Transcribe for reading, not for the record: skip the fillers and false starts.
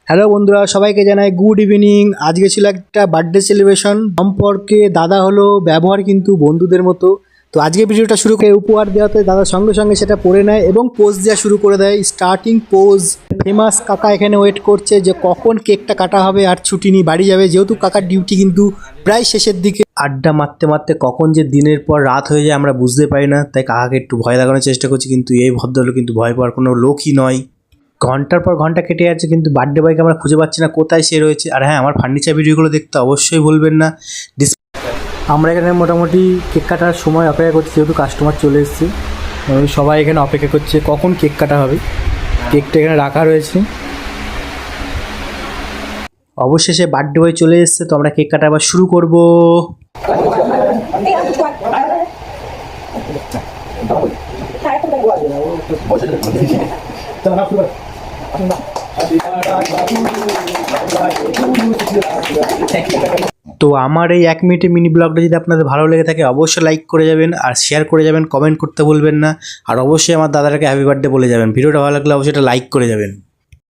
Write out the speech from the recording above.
Hello বন্ধুরা, সবাইকে জানাই গুড ইভিনিং। আজকে ছিল একটা বার্থডে সেলিব্রেশন। সম্পর্কে দাদা হলো ব্যবহার কিন্তু বন্ধুদের মতো। তো আজকে ভিডিওটা শুরু করে উপহার দেওয়াতে দাদার সঙ্গে সঙ্গে সেটা পড়ে নেয় এবং পোজ দেওয়া শুরু করে দেয়। Starting pose. ফেমাস কাকা এখানে ওয়েট করছে যে কখন কেকটা কাটা হবে আর ছুটি নিয়ে বাড়ি যাবে, যেহেতু কাকার ডিউটি কিন্তু প্রায় শেষের দিকে। আড্ডা মারতে মারতে কখন যে দিনের পর রাত হয়ে যায় আমরা বুঝতে পারি না, তাই কাকাকে একটু ভয় লাগানোর চেষ্টা করছি, কিন্তু এই ভদ্রলোক কিন্তু ভয় পাওয়ার কোনো লোকই নয়। ঘন্টার পর ঘন্টা কেটে যাচ্ছে কিন্তু বার্থডে বয়কে আমরা খুঁজে পাচ্ছি না কোথায় সে রয়েছে। আর হ্যাঁ, আমার ফার্নিচার ভিডিওগুলো দেখতে অবশ্যই ভুলবেন না। আমরা এখানে মোটামুটি কেক কাটার সময় অপেক্ষা করছি, যেহেতু কাস্টমার চলে এসেছে। সবাই এখানে অপেক্ষা করছে কখন কেক কাটা হবে। কেকটা এখানে রাখা রয়েছে। অবশেষে বার্থডে বয় চলে এসেছে, তো আমরা কেক কাটা আবার শুরু করব। তো আমার এই 1 মিনিটের মিনি ব্লগটা যদি আপনাদের ভালো লেগে থাকে অবশ্যই লাইক করে যাবেন, আর শেয়ার করে যাবেন, কমেন্ট করতে ভুলবেন না, আর অবশ্যই আমার দাদাটাকে হ্যাপি বার্থডে বলে যাবেন। ভিডিওটা ভালো লাগলে অবশ্যই এটা লাইক করে যাবেন।